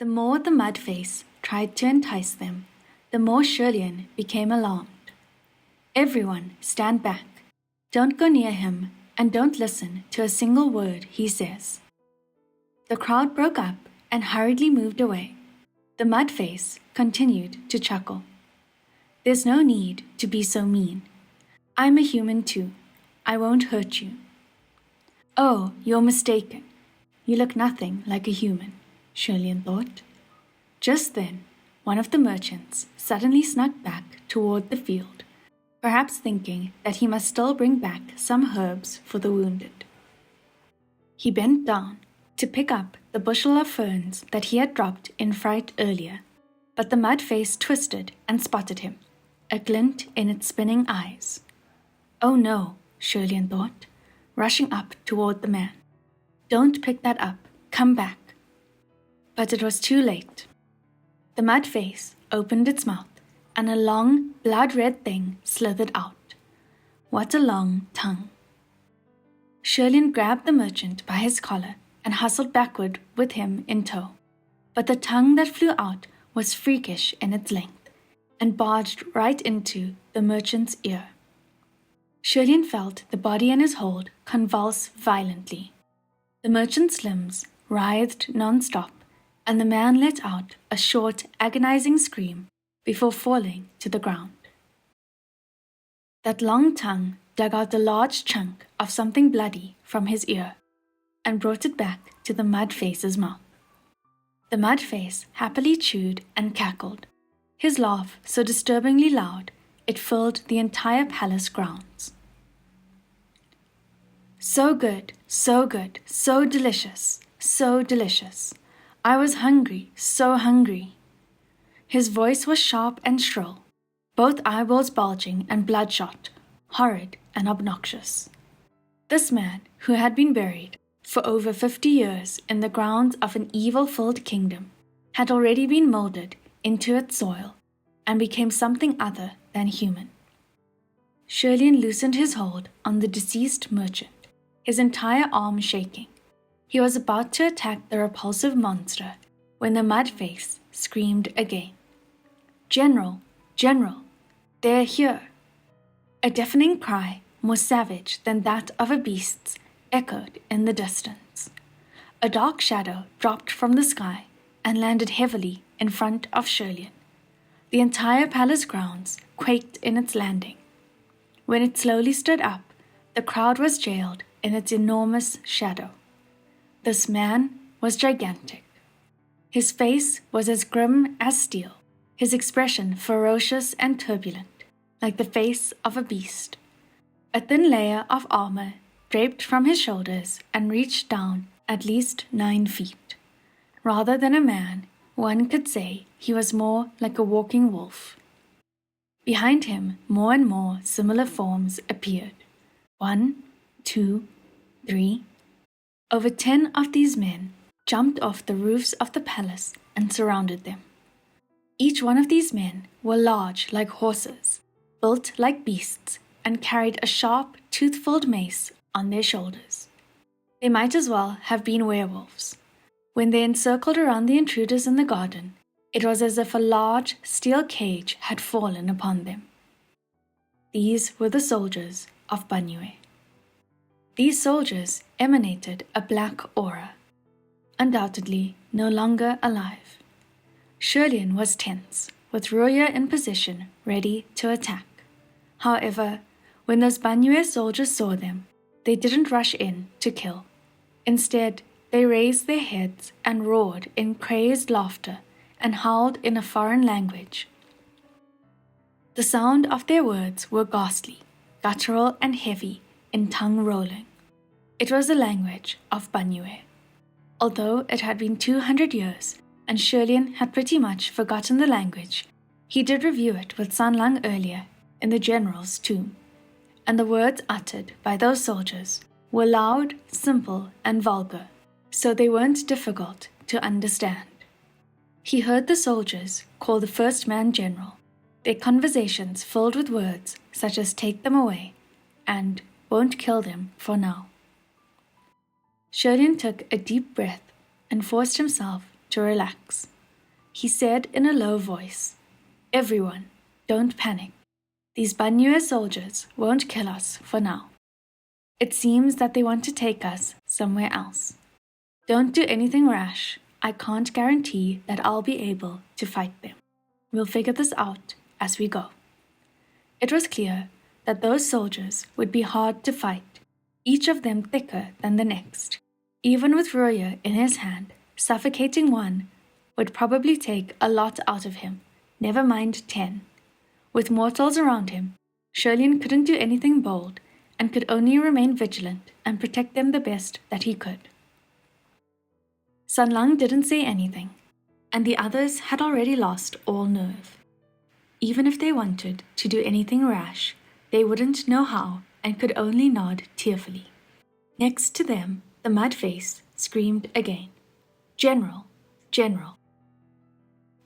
The more the mud-face tried to entice them, the more HuaLian became alarmed. Everyone, stand back. Don't go near him, and don't listen to a single word he says. The crowd broke up and hurriedly moved away. The mud-face continued to chuckle. There's no need to be so mean. I'm a human too. I won't hurt you. Oh, you're mistaken. You look nothing like a human, HuaLian thought. Just then, one of the merchants suddenly snuck back toward the field, perhaps thinking that he must still bring back some herbs for the wounded. He bent down to pick up the bushel of ferns that he had dropped in fright earlier, but the mud-face twisted and spotted him, a glint in its spinning eyes. Oh no, HuaLian thought, rushing up toward the man. Don't pick that up, come back. But it was too late. The mud-face opened its mouth, and a long, blood-red thing slithered out. What a long tongue. HuaLian grabbed the merchant by his collar and hustled backward with him in tow. But the tongue that flew out was freakish in its length and barged right into the merchant's ear. HuaLian felt the body in his hold convulse violently. The merchant's limbs writhed non-stop, and the man let out a short, agonizing scream before falling to the ground. That long tongue dug out a large chunk of something bloody from his ear and brought it back to the mud-face's mouth. The mud-face happily chewed and cackled, his laugh so disturbingly loud it filled the entire palace grounds. So good, so good, so delicious, so delicious. I was hungry, so hungry. His voice was sharp and shrill, both eyeballs bulging and bloodshot, horrid and obnoxious. This man, who had been buried for over 50 years in the grounds of an evil-filled kingdom, had already been molded into its soil and became something other than human. HuaLian loosened his hold on the deceased merchant, his entire arm shaking. He was about to attack the repulsive monster when the mud-face screamed again. General, General, they're here. A deafening cry, more savage than that of a beast's, echoed in the distance. A dark shadow dropped from the sky and landed heavily in front of HuaLian. The entire palace grounds quaked in its landing. When it slowly stood up, the crowd was jailed in its enormous shadow. This man was gigantic. His face was as grim as steel, his expression ferocious and turbulent, like the face of a beast. A thin layer of armor draped from his shoulders and reached down at least 9 feet. Rather than a man, one could say he was more like a walking wolf. Behind him, more and more similar forms appeared. 1, 2, 3. Over 10 of these men jumped off the roofs of the palace and surrounded them. Each one of these men were large like horses, built like beasts, and carried a sharp, tooth-filled mace on their shoulders. They might as well have been werewolves. When they encircled around the intruders in the garden, it was as if a large steel cage had fallen upon them. These were the soldiers of Banyue. These soldiers emanated a black aura, undoubtedly no longer alive. HuaLian was tense, with Ruya in position, ready to attack. However, when those Banyue soldiers saw them, they didn't rush in to kill. Instead, they raised their heads and roared in crazed laughter and howled in a foreign language. The sound of their words were ghastly, guttural and heavy in tongue rolling. It was the language of Banyue. Although it had been 200 years and HuaLian had pretty much forgotten the language, he did review it with Sanlang earlier in the general's tomb, and the words uttered by those soldiers were loud, simple, and vulgar, so they weren't difficult to understand. He heard the soldiers call the first man general, their conversations filled with words such as take them away and won't kill them for now. HuaLian took a deep breath and forced himself to relax. He said in a low voice, "Everyone, don't panic. These Banyue soldiers won't kill us for now. It seems that they want to take us somewhere else. Don't do anything rash. I can't guarantee that I'll be able to fight them. We'll figure this out as we go." It was clear that those soldiers would be hard to fight, each of them thicker than the next. Even with Roya in his hand, suffocating one would probably take a lot out of him, never mind 10. With mortals around him, HuaLian couldn't do anything bold and could only remain vigilant and protect them the best that he could. San Lang didn't say anything, and the others had already lost all nerve. Even if they wanted to do anything rash, they wouldn't know how and could only nod tearfully. Next to them, the mud-face screamed again, "General, General,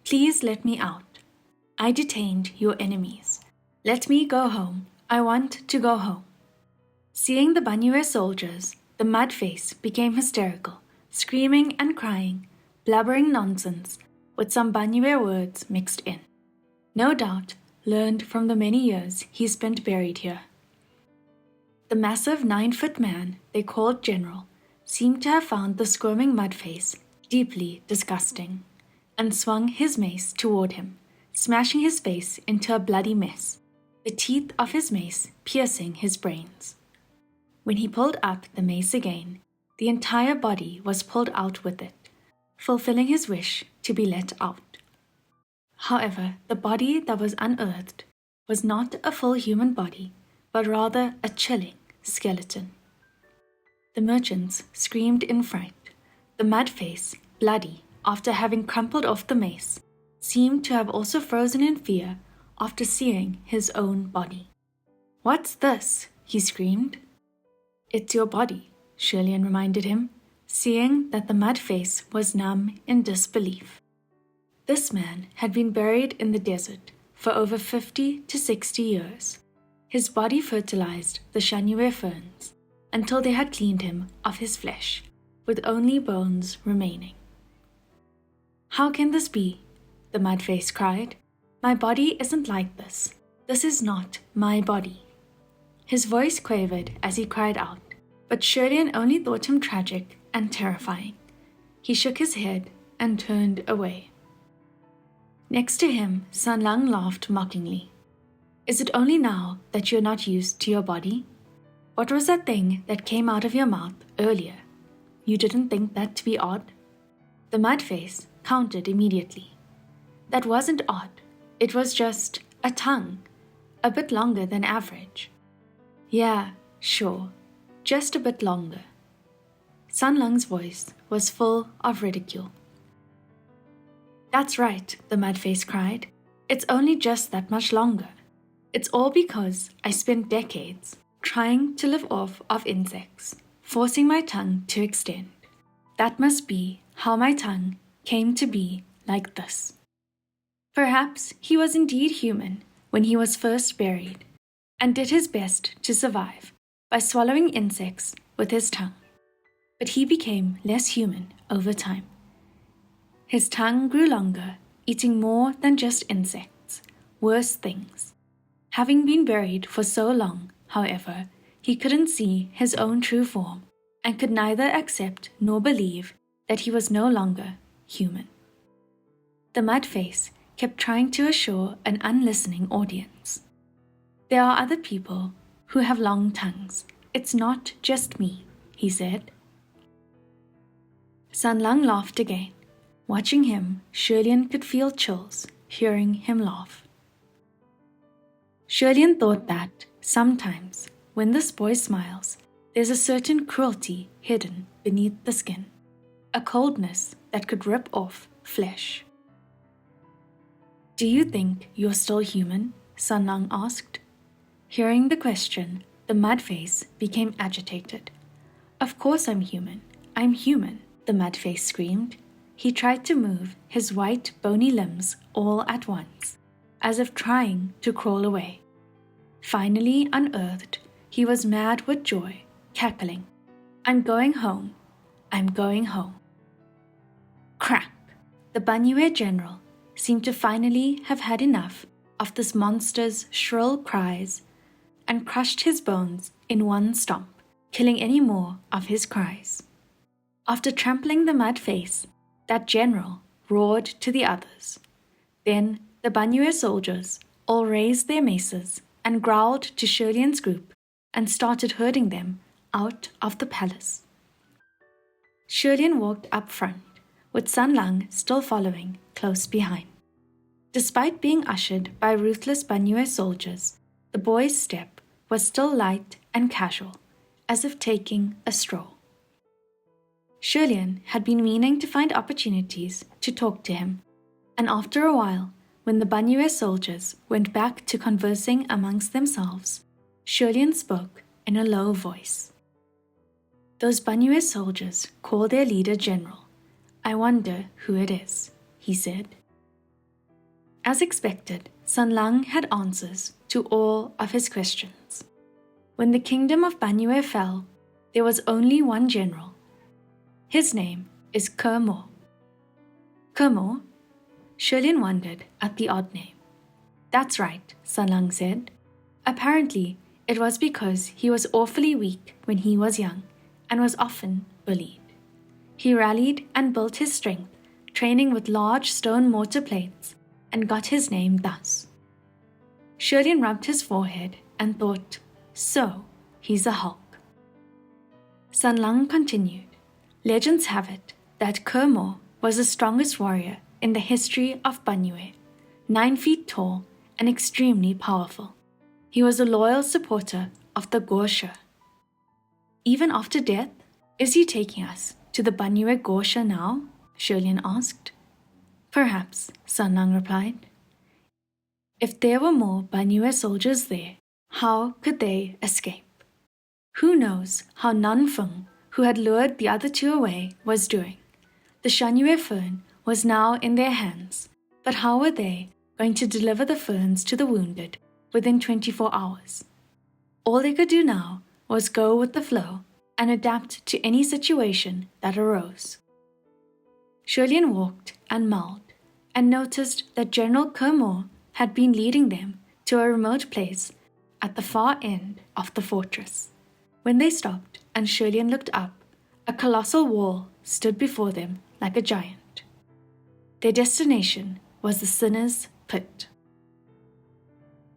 please let me out. I detained your enemies. Let me go home. I want to go home." Seeing the Banyue soldiers, the mud-face became hysterical, screaming and crying, blubbering nonsense, with some Banyue words mixed in. No doubt learned from the many years he spent buried here. The massive 9-foot man they called General seemed to have found the squirming mud-face deeply disgusting, and swung his mace toward him, smashing his face into a bloody mess, the teeth of his mace piercing his brains. When he pulled up the mace again, the entire body was pulled out with it, fulfilling his wish to be let out. However, the body that was unearthed was not a full human body, but rather a chilling skeleton. The merchants screamed in fright. The mud-face, bloody after having crumpled off the mace, seemed to have also frozen in fear after seeing his own body. "What's this?" he screamed. "It's your body," HuaLian reminded him, seeing that the mud-face was numb in disbelief. This man had been buried in the desert for over 50 to 60 years. His body fertilized the Shanyue ferns until they had cleaned him of his flesh, with only bones remaining. "How can this be?" the mud-face cried. "My body isn't like this. This is not my body." His voice quavered as he cried out, but HuaLian only thought him tragic and terrifying. He shook his head and turned away. Next to him, San Lang laughed mockingly. "Is it only now that you're not used to your body? What was that thing that came out of your mouth earlier? You didn't think that to be odd?" The mud-face countered immediately. "That wasn't odd. It was just a tongue, a bit longer than average." "Yeah, sure, just a bit longer." San Lang's voice was full of ridicule. "That's right," the mud-face cried. "It's only just that much longer. It's all because I spent decades trying to live off of insects, forcing my tongue to extend. That must be how my tongue came to be like this." Perhaps he was indeed human when he was first buried, and did his best to survive by swallowing insects with his tongue. But he became less human over time. His tongue grew longer, eating more than just insects, worse things. Having been buried for so long, however, he couldn't see his own true form and could neither accept nor believe that he was no longer human. The mud-face kept trying to assure an unlistening audience. "There are other people who have long tongues. It's not just me," he said. San Lang laughed again. Watching him, HuaLian could feel chills, hearing him laugh. HuaLian thought that, sometimes, when this boy smiles, there's a certain cruelty hidden beneath the skin, a coldness that could rip off flesh. "Do you think you're still human?" San Lang asked. Hearing the question, the mud-face became agitated. "Of course I'm human. I'm human," the mud-face screamed. He tried to move his white, bony limbs all at once, as if trying to crawl away. Finally unearthed, he was mad with joy, cackling, "I'm going home. I'm going home." Crack! the Banyue general seemed to finally have had enough of this monster's shrill cries and crushed his bones in one stomp, killing any more of his cries. After trampling the mud face, that general roared to the others. Then the Banyue soldiers all raised their maces and growled to HuaLian's group and started herding them out of the palace. HuaLian walked up front, with San Lang still following close behind. Despite being ushered by ruthless Banyue soldiers, the boy's step was still light and casual, as if taking a stroll. HuaLian had been meaning to find opportunities to talk to him, and after a while, when the Banyue soldiers went back to conversing amongst themselves, HuaLian spoke in a low voice. "Those Banyue soldiers call their leader general. I wonder who it is," he said. As expected, San Lang had answers to all of his questions. When the kingdom of Banyue fell, there was only one general. His name is Mo. Mo? HuaLian wondered at the odd name. "That's right," San Lang said. Apparently, it was because he was awfully weak when he was young and was often bullied. He rallied and built his strength, training with large stone mortar plates, and got his name thus. HuaLian rubbed his forehead and thought, so, he's a Hulk. San Lang continued, "Legends have it that Mo was the strongest warrior in the history of Banyue, 9 feet tall and extremely powerful. He was a loyal supporter of the Gosha." "Even after death, is he taking us to the Banyue Gosha now?" HuaLian asked. "Perhaps," San Lang replied. "If there were more Banyue soldiers there, how could they escape? Who knows how Nanfeng, who had lured the other two away, was doing? The Shanyue fern was now in their hands, but how were they going to deliver the ferns to the wounded within 24 hours? All they could do now was go with the flow and adapt to any situation that arose." HuaLian walked and mulled, and noticed that General Mo had been leading them to a remote place at the far end of the fortress. When they stopped and HuaLian looked up, a colossal wall stood before them like a giant. Their destination was the Sinner's Pit.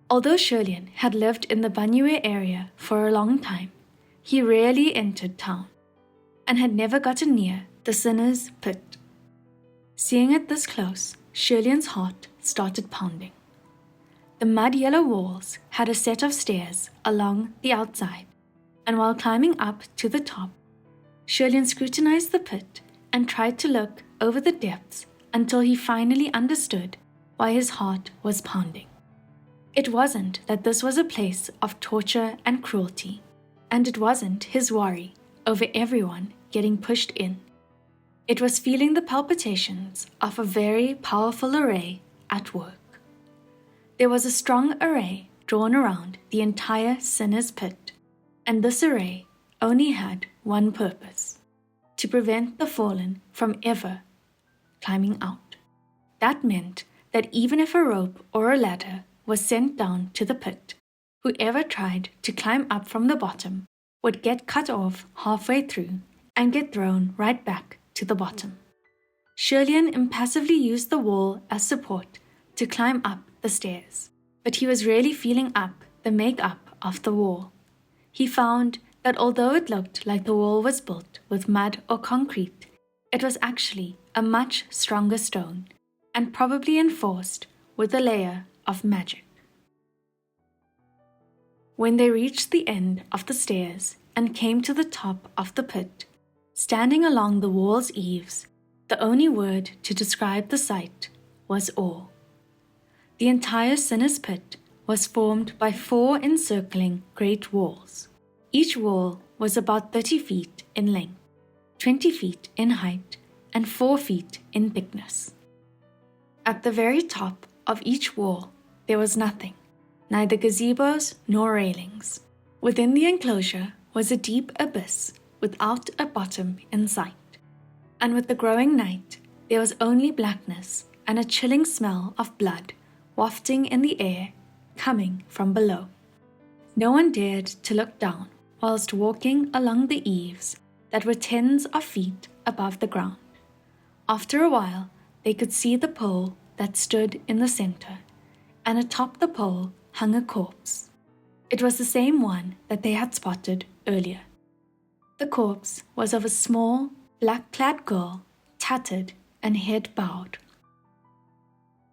Although HuaLian had lived in the Banyue area for a long time, he rarely entered town, and had never gotten near the Sinner's Pit. Seeing it this close, HuaLian's heart started pounding. The mud-yellow walls had a set of stairs along the outside, and while climbing up to the top, HuaLian scrutinized the pit and tried to look over the depths until he finally understood why his heart was pounding. It wasn't that this was a place of torture and cruelty, and it wasn't his worry over everyone getting pushed in. It was feeling the palpitations of a very powerful array at work. There was a strong array drawn around the entire Sinner's Pit, and this array only had one purpose: to prevent the fallen from ever climbing out. That meant that even if a rope or a ladder was sent down to the pit, whoever tried to climb up from the bottom would get cut off halfway through and get thrown right back to the bottom. HuaLian impassively used the wall as support to climb up the stairs, but he was really feeling up the make-up of the wall. He found that although it looked like the wall was built with mud or concrete, it was actually a much stronger stone, and probably enforced with a layer of magic. When they reached the end of the stairs and came to the top of the pit, standing along the wall's eaves, the only word to describe the sight was awe. The entire Sinner's Pit was formed by 4 encircling great walls. Each wall was about 30 feet in length, 20 feet in height, and 4 feet in thickness. At the very top of each wall, there was nothing, neither gazebos nor railings. Within the enclosure was a deep abyss without a bottom in sight, and with the growing night, there was only blackness and a chilling smell of blood wafting in the air, coming from below. No one dared to look down whilst walking along the eaves that were tens of feet above the ground. After a while, they could see the pole that stood in the center, and atop the pole hung a corpse. It was the same one that they had spotted earlier. The corpse was of a small, black-clad girl, tattered and head bowed.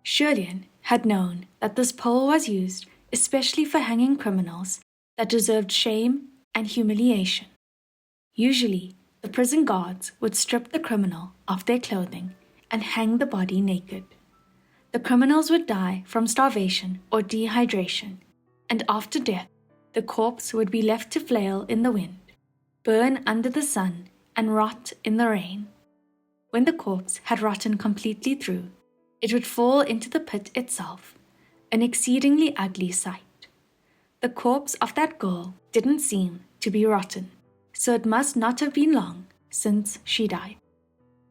HuaLian had known that this pole was used especially for hanging criminals that deserved shame and humiliation. Usually, the prison guards would strip the criminal of their clothing and hang the body naked. The criminals would die from starvation or dehydration, and after death, the corpse would be left to flail in the wind, burn under the sun, and rot in the rain. When the corpse had rotten completely through, it would fall into the pit itself, an exceedingly ugly sight. The corpse of that girl didn't seem to be rotten, so it must not have been long since she died.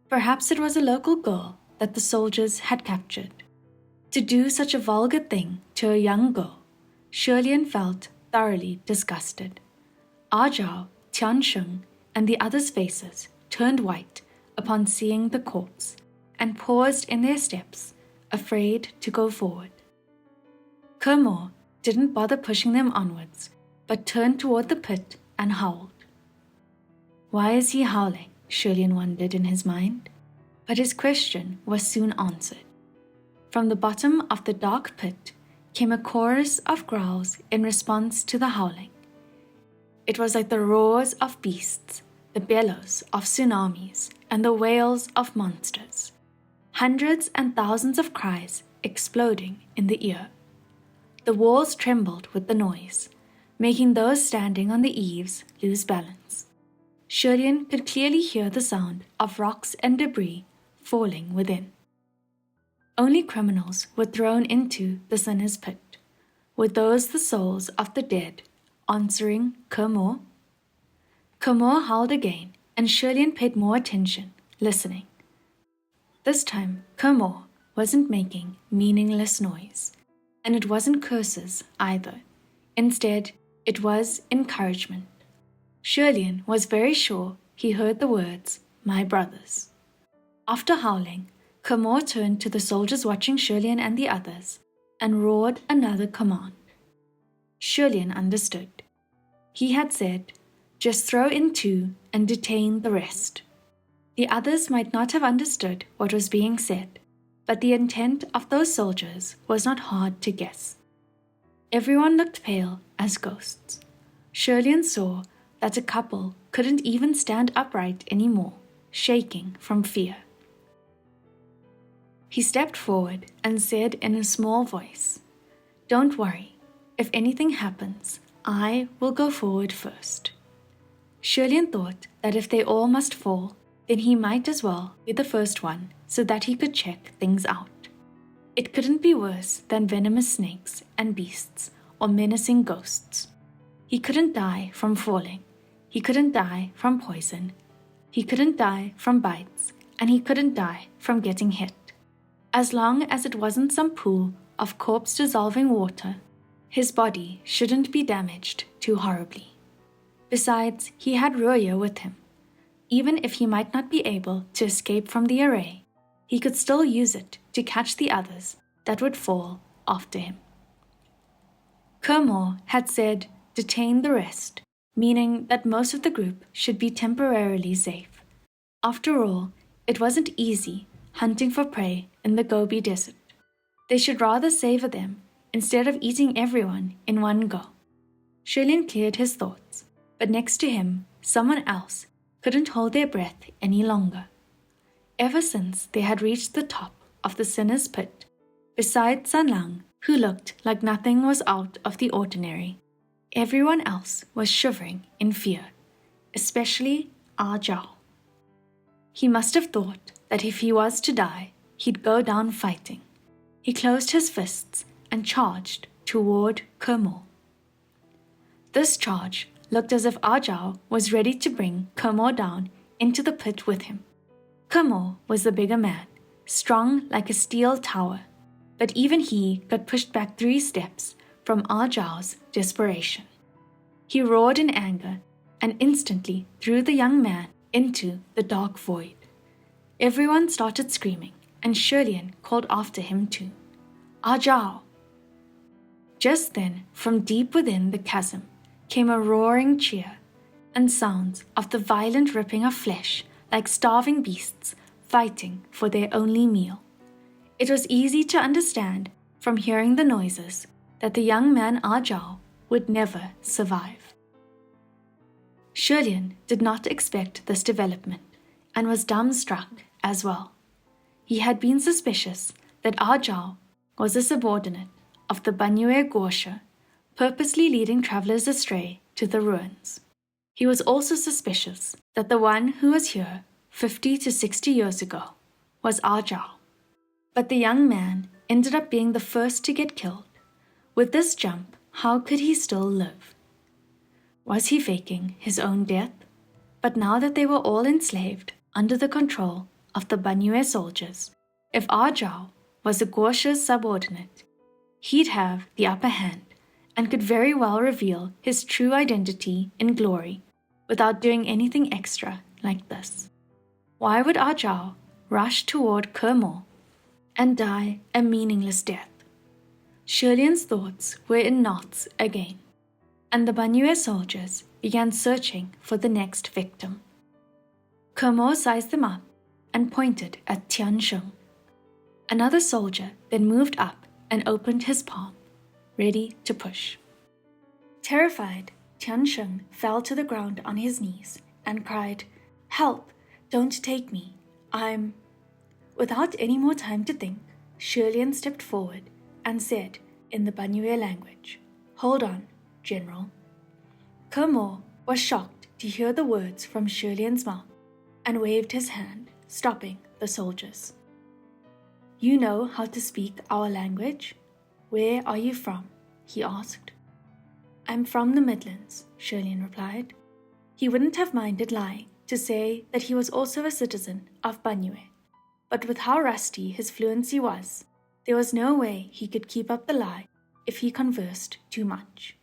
Perhaps it was a local girl that the soldiers had captured. To do such a vulgar thing to a young girl, HuaLian felt thoroughly disgusted. Zhao, Tian Sheng, and the others' faces turned white upon seeing the corpse and paused in their steps, afraid to go forward. Mo didn't bother pushing them onwards, but turned toward the pit and howled. Why is he howling? HuaLian wondered in his mind, but his question was soon answered. From the bottom of the dark pit came a chorus of growls in response to the howling. It was like the roars of beasts, the bellows of tsunamis, and the wails of monsters. Hundreds and thousands of cries exploding in the ear. The walls trembled with the noise, making those standing on the eaves lose balance. HuaLian could clearly hear the sound of rocks and debris falling within. Only criminals were thrown into the sinner's pit. Were those the souls of the dead, answering Mo? Mo howled again, and HuaLian paid more attention, listening. This time, Mo wasn't making meaningless noise, and it wasn't curses either. Instead, it was encouragement. HuaLian was very sure he heard the words, "my brothers." After howling, Mo turned to the soldiers watching HuaLian and the others and roared another command. HuaLian understood. He had said, "Just throw in 2 and detain the rest." The others might not have understood what was being said, but the intent of those soldiers was not hard to guess. Everyone looked pale as ghosts. HuaLian saw that a couple couldn't even stand upright anymore, shaking from fear. He stepped forward and said in a small voice, "Don't worry. If anything happens, I will go forward first." HuaLian thought that if they all must fall, then he might as well be the first one so that he could check things out. It couldn't be worse than venomous snakes and beasts or menacing ghosts. He couldn't die from falling. He couldn't die from poison. He couldn't die from bites, and he couldn't die from getting hit. As long as it wasn't some pool of corpse-dissolving water, his body shouldn't be damaged too horribly. Besides, he had HuaLian with him. Even if he might not be able to escape from the array, he could still use it to catch the others that would fall after him. Mo had said, "Detain the rest," meaning that most of the group should be temporarily safe. After all, it wasn't easy hunting for prey in the Gobi Desert. They should rather savor them instead of eating everyone in one go. HuaLian cleared his thoughts, but next to him, someone else couldn't hold their breath any longer. Ever since they had reached the top of the sinner's pit, besides Sanlang, who looked like nothing was out of the ordinary, everyone else was shivering in fear, especially Zhao. He must have thought that if he was to die, he'd go down fighting. He closed his fists and charged toward Mo. This charge looked as if Zhao was ready to bring Mo down into the pit with him. Mo was the bigger man strong like a steel tower, but even he got pushed back 3 steps from Ah Zhao's desperation. He roared in anger and instantly threw the young man into the dark void. Everyone started screaming, and HuaLian called after him too, "Ah Zhao!" Just then, from deep within the chasm, came a roaring cheer and sounds of the violent ripping of flesh like starving beasts fighting for their only meal. It was easy to understand from hearing the noises that the young man Ah Zhao would never survive. HuaLian did not expect this development and was dumbstruck as well. He had been suspicious that Ah Zhao was a subordinate of the Banyue Guoshe, purposely leading travelers astray to the ruins. He was also suspicious that the one who was here 50 to 60 years ago was Ah Zhao. But the young man ended up being the first to get killed. With this jump, how could he still live? Was he faking his own death? But now that they were all enslaved under the control of the Banyue soldiers, if Ah Zhao was a Guoshe's subordinate, he'd have the upper hand and could very well reveal his true identity in glory without doing anything extra like this. Why would Ah Zhao rush toward Kermo and die a meaningless death? HuaLian's thoughts were in knots again, and the Banyue soldiers began searching for the next victim. Kermo sized them up and pointed at Tian Sheng. Another soldier then moved up and opened his palm, ready to push. Terrified, Tian Sheng fell to the ground on his knees and cried, "Help! Don't take me. I'm..." Without any more time to think, HuaLian stepped forward and said in the Banyue language, "Hold on, General." Kermo was shocked to hear the words from HuaLian's mouth and waved his hand, stopping the soldiers. "You know how to speak our language? Where are you from?" he asked. "I'm from the Midlands," HuaLian replied. He wouldn't have minded lying to say that he was also a citizen of Banyue, but with how rusty his fluency was, there was no way he could keep up the lie if he conversed too much.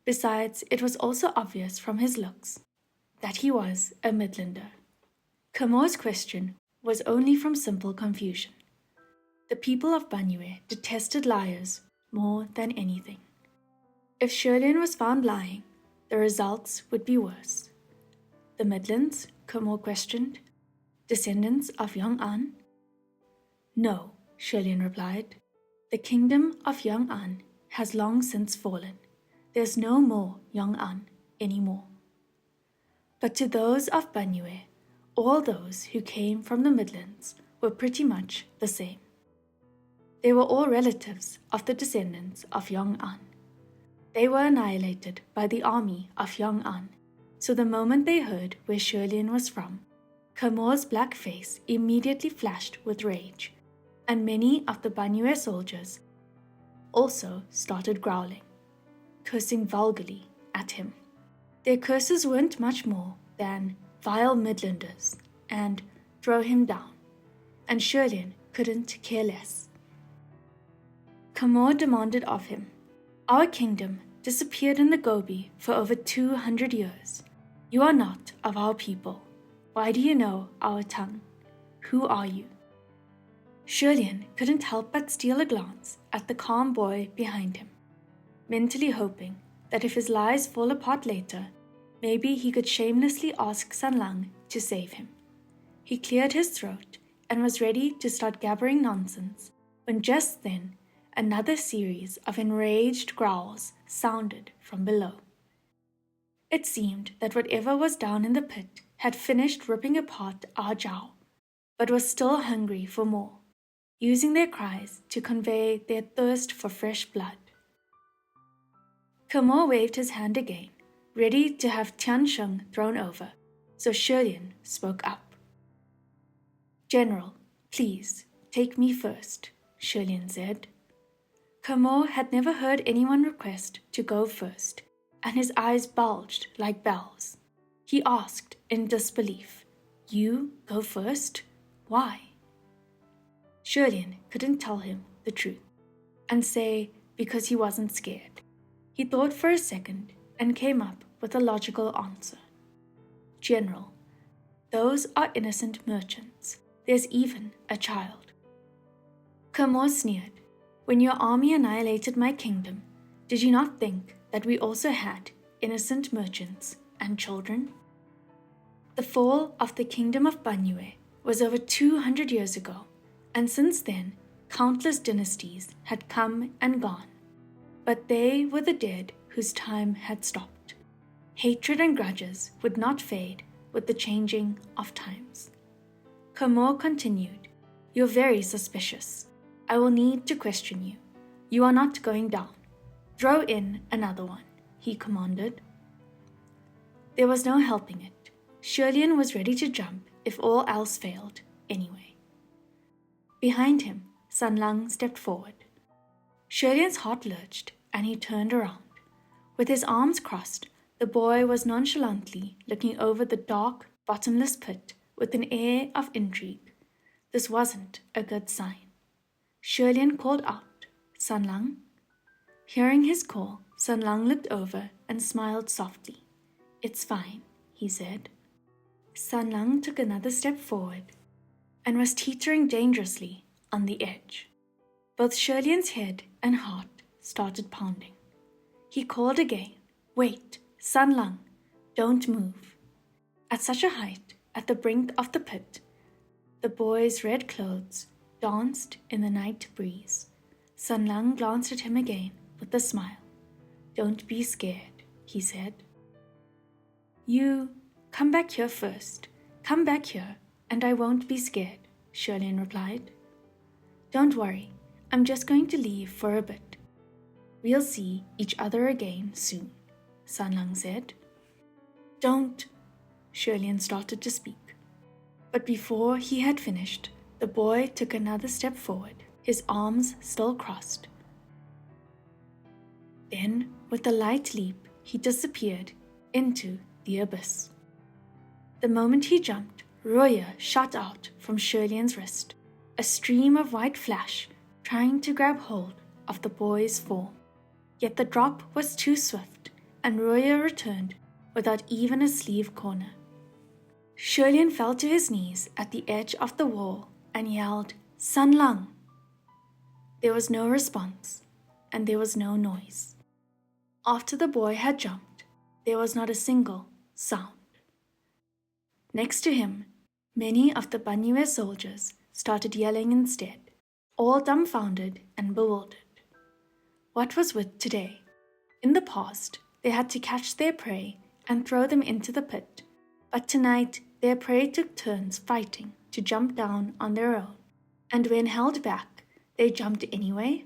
Besides, it was also obvious from his looks that he was a Midlander. Kermo's question was only from simple confusion. The people of Banyue detested liars more than anything. If HuaLian was found lying, the results would be worse. "The Midlands?" Kermo questioned. "Descendants of Yong'an?" "No," HuaLian replied. "The kingdom of Yong'an has long since fallen. There's no more Yong'an anymore." But to those of Banyue, all those who came from the Midlands were pretty much the same. They were all relatives of the descendants of Yong'an. They were annihilated by the army of Yong'an, so the moment they heard where HuaLian was from, Kermo's black face immediately flashed with rage, and many of the Banyue soldiers also started growling, cursing vulgarly at him. Their curses weren't much more than "vile Midlanders" and "throw him down," and HuaLian couldn't care less. Kermo demanded of him, "Our kingdom disappeared in the Gobi for over 200 years. You are not of our people. Why do you know our tongue? Who are you?" HuaLian couldn't help but steal a glance at the calm boy behind him, mentally hoping that if his lies fall apart later, maybe he could shamelessly ask Sanlang to save him. He cleared his throat and was ready to start gabbering nonsense when just then another series of enraged growls sounded from below. It seemed that whatever was down in the pit had finished ripping apart Ah Zhao, but was still hungry for more, using their cries to convey their thirst for fresh blood. Kermo waved his hand again, ready to have Tian Sheng thrown over, so HuaLian spoke up. "General, please, take me first," HuaLian said. Kermo had never heard anyone request to go first, and his eyes bulged like bells. He asked in disbelief, "You go first? Why?" HuaLian couldn't tell him the truth and say because he wasn't scared. He thought for a second and came up with a logical answer. General, those are innocent merchants. There's even a child. Ke sneered. When your army annihilated my kingdom, did you not think that we also had innocent merchants and children? The fall of the kingdom of Banyue was over 200 years ago, and since then, countless dynasties had come and gone. But they were the dead whose time had stopped. Hatred and grudges would not fade with the changing of times. Ke continued, You're very suspicious. I will need to question you. You are not going down. Throw in another one, he commanded. There was no helping it. HuaLian was ready to jump if all else failed anyway. Behind him, San Lang stepped forward. HuaLian's heart lurched and he turned around. With his arms crossed, the boy was nonchalantly looking over the dark, bottomless pit with an air of intrigue. This wasn't a good sign. HuaLian called out, San Lang? Hearing his call, San Lang looked over and smiled softly. It's fine, he said. San Lang took another step forward and was teetering dangerously on the edge. Both HuaLian's head and heart started pounding. He called again, Wait, San Lang, don't move. At such a height, at the brink of the pit, the boy's red clothes danced in the night breeze. San Lang glanced at him again with a smile. Don't be scared, he said. You, come back here first. Come back here, and I won't be scared, HuaLian replied. Don't worry, I'm just going to leave for a bit. We'll see each other again soon, San Lang said. Don't, HuaLian started to speak. But before he had finished, the boy took another step forward, his arms still crossed. Then, with a light leap, he disappeared into the abyss. The moment he jumped, Roya shot out from HuaLian's wrist, a stream of white flash trying to grab hold of the boy's form. Yet the drop was too swift, and Roya returned without even a sleeve corner. HuaLian fell to his knees at the edge of the wall and yelled, San Lang! There was no response, and there was no noise. After the boy had jumped, there was not a single sound. Next to him, many of the Banyue soldiers started yelling instead, all dumbfounded and bewildered. What was with today? In the past, they had to catch their prey and throw them into the pit, but tonight their prey took turns fighting to jump down on their own, and when held back, they jumped anyway.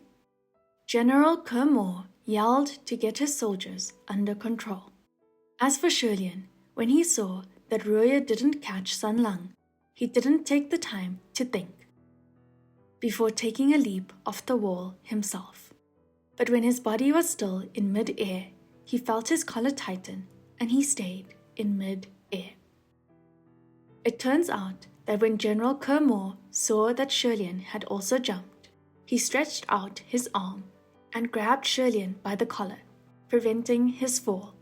General Ke yelled to get his soldiers under control. As for HuaLian, when he saw that Roya didn't catch San Lang, he didn't take the time to think before taking a leap off the wall himself. But when his body was still in mid-air, he felt his collar tighten and he stayed in mid-air. It turns out that when General Ke saw that HuaLian had also jumped, he stretched out his arm and grabbed HuaLian by the collar, preventing his fall.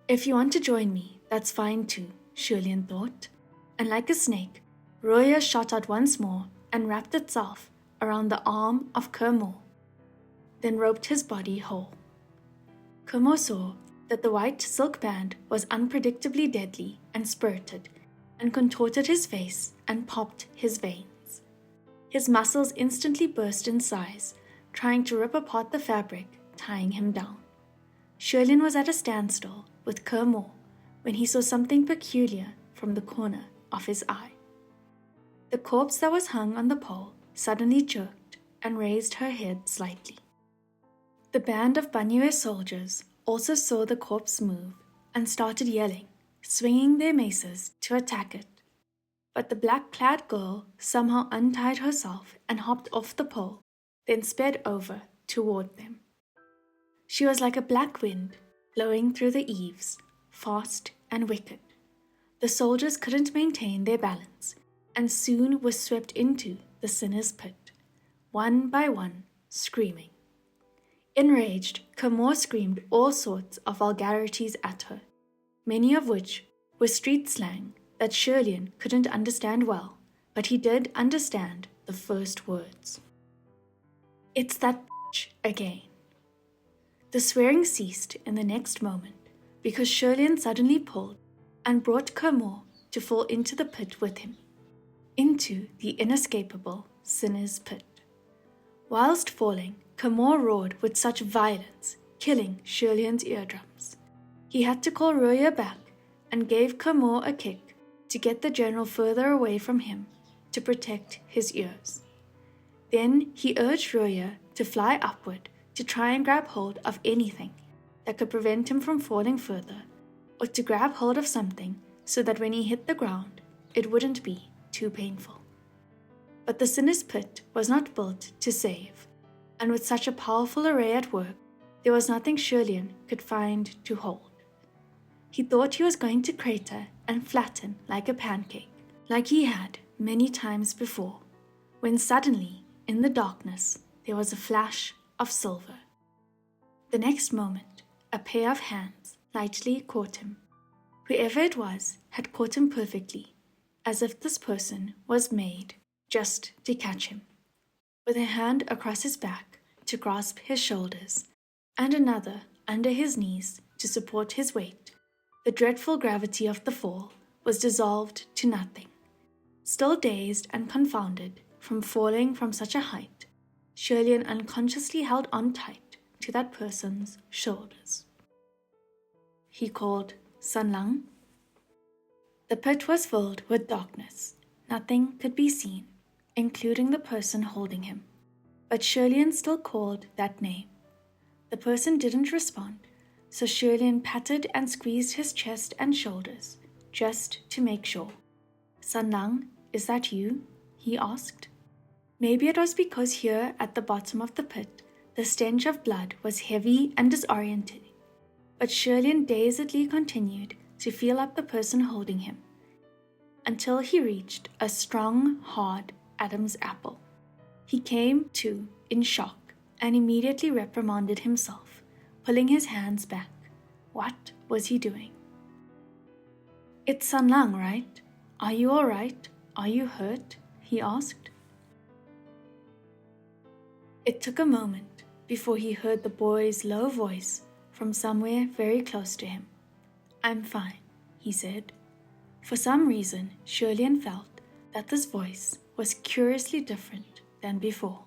If you want to join me, that's fine too, HuaLian thought. And like a snake, Roya shot out once more and wrapped itself around the arm of Ke then roped his body whole. Ke saw that the white silk band was unpredictably deadly and spirited, and contorted his face and popped his veins. His muscles instantly burst in size, trying to rip apart the fabric, tying him down. HuaLian was at a standstill with Ke when he saw something peculiar from the corner of his eye. The corpse that was hung on the pole suddenly jerked and raised her head slightly. The band of Banyue soldiers also saw the corpse move and started yelling, swinging their maces to attack it. But the black-clad girl somehow untied herself and hopped off the pole, then sped over toward them. She was like a black wind blowing through the eaves, fast and wicked. The soldiers couldn't maintain their balance and soon were swept into the sinner's pit, one by one, screaming. Enraged, Kamor screamed all sorts of vulgarities at her, many of which were street slang that HuaLian couldn't understand well, but he did understand the first words. It's that bitch again. The swearing ceased in the next moment because HuaLian suddenly pulled and brought Kamor to fall into the pit with him, into the inescapable sinner's pit. Whilst falling, Kamor roared with such violence, killing HuaLian's eardrums. He had to call Roya back and gave Kamor a kick to get the general further away from him to protect his ears. Then he urged Roya to fly upward to try and grab hold of anything that could prevent him from falling further, or to grab hold of something so that when he hit the ground, it wouldn't be too painful. But the sinner's pit was not built to save, and with such a powerful array at work, there was nothing HuaLian could find to hold. He thought he was going to crater and flatten like a pancake, like he had many times before, when suddenly, in the darkness, there was a flash of silver. The next moment, a pair of hands lightly caught him. Whoever it was had caught him perfectly, as if this person was made just to catch him. With a hand across his back to grasp his shoulders, and another under his knees to support his weight, the dreadful gravity of the fall was dissolved to nothing. Still dazed and confounded from falling from such a height, HuaLian unconsciously held on tight to that person's shoulders. He called, "Sanlang." The pit was filled with darkness. Nothing could be seen, including the person holding him. But HuaLian still called that name. The person didn't respond, so HuaLian patted and squeezed his chest and shoulders, just to make sure. "Sanlang, is that you?" he asked. Maybe it was because here at the bottom of the pit, the stench of blood was heavy and disorienting, but HuaLian dazedly continued to feel up the person holding him, until he reached a strong, hard Adam's apple. He came to in shock and immediately reprimanded himself, pulling his hands back. What was he doing? "It's Sanlang, right? Are you all right? Are you hurt?" he asked. It took a moment before he heard the boy's low voice from somewhere very close to him. "I'm fine," he said. For some reason, HuaLian felt that this voice was curiously different than before.